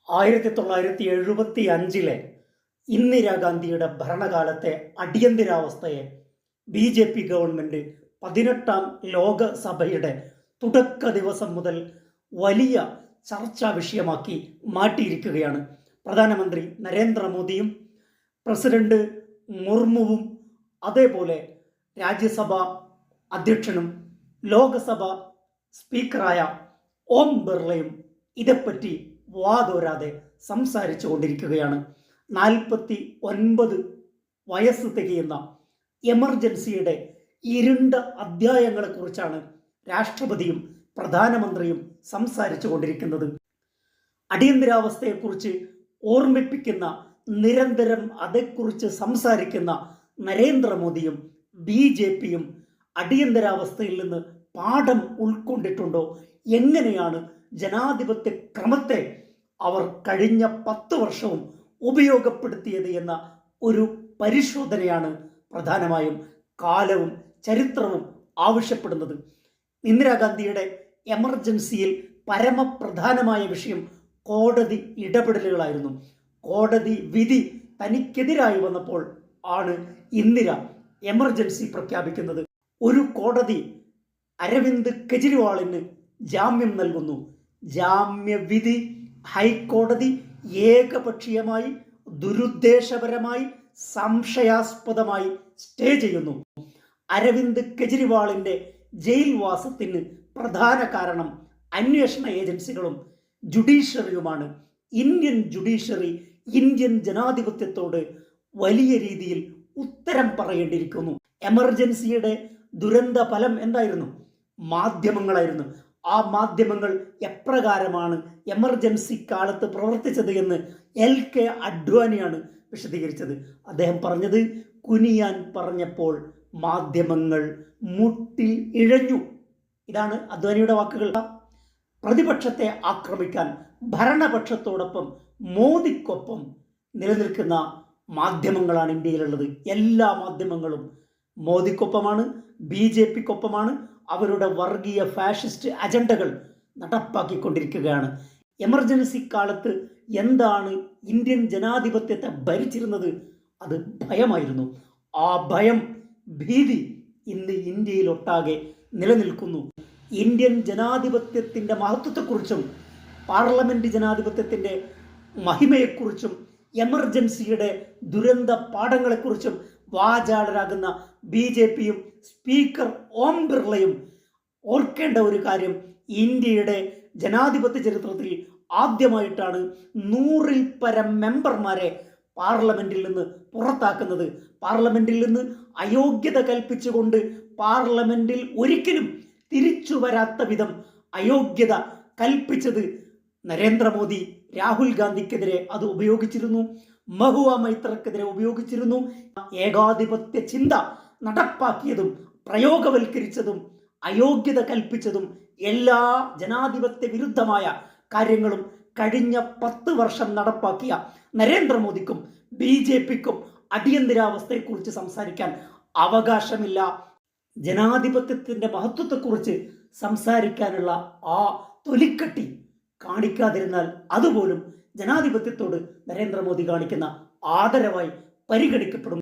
1975 ഇന്ദിരാഗാന്ധിയുടെ ഭരണകാലത്തെ അടിയന്തരാവസ്ഥയെ BJP government 18ാം ലോകസഭയുടെ തുടക്ക ദിവസം മുതൽ വലിയ ചർച്ചാ വിഷയമാക്കി മാറ്റിയിരിക്കുകയാണ്. പ്രധാനമന്ത്രി നരേന്ദ്രമോദിയും പ്രസിഡന്റ് മുർമുവും അതേപോലെ രാജ്യസഭ അധ്യക്ഷനും ലോകസഭ സ്പീക്കറായ ഓം ബിർളയും ഇതേപ്പറ്റി വാതോരാതെ സംസാരിച്ചു കൊണ്ടിരിക്കുകയാണ്. 49 വയസ്സ് തികയുന്ന എമർജൻസിയുടെ ഇരുണ്ട അധ്യായങ്ങളെക്കുറിച്ചാണ് രാഷ്ട്രപതിയും പ്രധാനമന്ത്രിയും സംസാരിച്ചു കൊണ്ടിരിക്കുന്നത്. അടിയന്തരാവസ്ഥയെക്കുറിച്ച് ഓർമ്മിപ്പിക്കുന്ന, നിരന്തരം അതേക്കുറിച്ച് സംസാരിക്കുന്ന നരേന്ദ്രമോദിയും BJPയും അടിയന്തരാവസ്ഥയിൽ നിന്ന് പാഠം ഉൾക്കൊണ്ടിട്ടുണ്ടോ? എങ്ങനെയാണ് ജനാധിപത്യ ക്രമത്തെ അവർ കഴിഞ്ഞ 10 വർഷവും ഉപയോഗപ്പെടുത്തിയത് എന്ന ഒരു പരിശോധനയാണ് പ്രധാനമായും കാലവും ചരിത്രവും ആവശ്യപ്പെടുന്നത്. ഇന്ദിരാഗാന്ധിയുടെ എമർജൻസിയിൽ പരമപ്രധാനമായ വിഷയം കോടതി ഇടപെടലുകളായിരുന്നു. കോടതി വിധി തനിക്കെതിരായി വന്നപ്പോൾ ആണ് ഇന്ദിര എമർജൻസി പ്രഖ്യാപിക്കുന്നത്. ഒരു കോടതി അരവിന്ദ് കെജ്രിവാളിന് ജാമ്യം നൽകുന്നു. ജാമ്യവിധി ഹൈക്കോടതി ഏകപക്ഷീയമായി, ദുരുദ്ദേശപരമായി, സംശയാസ്പദമായി സ്റ്റേ ചെയ്യുന്നു. അരവിന്ദ് കെജ്രിവാളിൻ്റെ ജയിൽവാസത്തിന് പ്രധാന കാരണം അന്വേഷണ ഏജൻസികളും ജുഡീഷ്യറിയുമാണ്. ഇന്ത്യൻ ജുഡീഷ്യറി ഇന്ത്യൻ ജനാധിപത്യത്തോട് വലിയ രീതിയിൽ ഉത്തരം പറയേണ്ടിയിരിക്കുന്നു. എമർജൻസിയുടെ ദുരന്ത ഫലം എന്തായിരുന്നു? മാധ്യമങ്ങളായിരുന്നു. ആ മാധ്യമങ്ങൾ എപ്രകാരമാണ് എമർജൻസി കാലത്ത് പ്രവർത്തിച്ചത് എന്ന് LK അഡ്വാനിയാണ് വിശദീകരിച്ചത്. അദ്ദേഹം പറഞ്ഞത്, കുനിയാൻ പറഞ്ഞപ്പോൾ മാധ്യമങ്ങൾ മുട്ടിൽ ഇഴഞ്ഞു. ഇതാണ് അദ്വാനിയുടെ വാക്കുകൾ. പ്രതിപക്ഷത്തെ ആക്രമിക്കാൻ ഭരണപക്ഷത്തോടൊപ്പം മോദിക്കൊപ്പം നിലനിൽക്കുന്ന മാധ്യമങ്ങളാണ് ഇന്ത്യയിലുള്ളത്. എല്ലാ മാധ്യമങ്ങളും മോദിക്കൊപ്പമാണ്, BJPക്കൊപ്പമാണ്. അവരുടെ വർഗീയ ഫാഷിസ്റ്റ് അജണ്ടകൾ നടപ്പാക്കിക്കൊണ്ടിരിക്കുകയാണ്. എമർജൻസി കാലത്ത് എന്താണ് ഇന്ത്യൻ ജനാധിപത്യത്തെ ഭരിച്ചിരുന്നത്? അത് ഭയമായിരുന്നു. ആ ഭയം, ഭീതി ഇന്ന് ഇന്ത്യയിലൊട്ടാകെ നിലനിൽക്കുന്നു. ഇന്ത്യൻ ജനാധിപത്യത്തിൻ്റെ മഹത്വത്തെക്കുറിച്ചും പാർലമെൻറ്റ് ജനാധിപത്യത്തിൻ്റെ മഹിമയെക്കുറിച്ചും എമർജൻസിയുടെ ദുരന്ത പാഠങ്ങളെക്കുറിച്ചും വാചാലരാകുന്ന BJPയും സ്പീക്കർ ഓം ബിർളയും ഓർക്കേണ്ട ഒരു കാര്യം, ഇന്ത്യയുടെ ജനാധിപത്യ ചരിത്രത്തിൽ ആദ്യമായിട്ടാണ് 100-ൽ പരം മെമ്പർമാരെ പാർലമെൻറ്റിൽ നിന്ന് പുറത്താക്കുന്നത്. പാർലമെൻറ്റിൽ നിന്ന് അയോഗ്യത കൽപ്പിച്ചുകൊണ്ട് പാർലമെൻറ്റിൽ ഒരിക്കലും തിരിച്ചു വരാത്ത വിധം അയോഗ്യത കൽപ്പിച്ചത് നരേന്ദ്രമോദി രാഹുൽ ഗാന്ധിക്കെതിരെ അത് ഉപയോഗിച്ചിരുന്നു. മഹുവ മൈത്രക്കെതിരെ ഉപയോഗിച്ചിരുന്നു. ഏകാധിപത്യ ചിന്ത നടപ്പാക്കിയതും പ്രയോഗവൽക്കരിച്ചതും അയോഗ്യത കൽപ്പിച്ചതും എല്ലാ ജനാധിപത്യ വിരുദ്ധമായ കാര്യങ്ങളും കഴിഞ്ഞ 10 വർഷം നടപ്പാക്കിയ നരേന്ദ്രമോദിക്കും BJPക്കും അടിയന്തരാവസ്ഥയെക്കുറിച്ച് സംസാരിക്കാൻ അവകാശമില്ല. ജനാധിപത്യത്തിൻ്റെ മഹത്വത്തെക്കുറിച്ച് സംസാരിക്കാനുള്ള ആ തൊലിക്കട്ടി കാണിക്കാതിരുന്നാൽ അതുപോലും ജനാധിപത്യത്തോട് നരേന്ദ്രമോദി കാണിക്കുന്ന ആദരവായി പരിഗണിക്കപ്പെടും.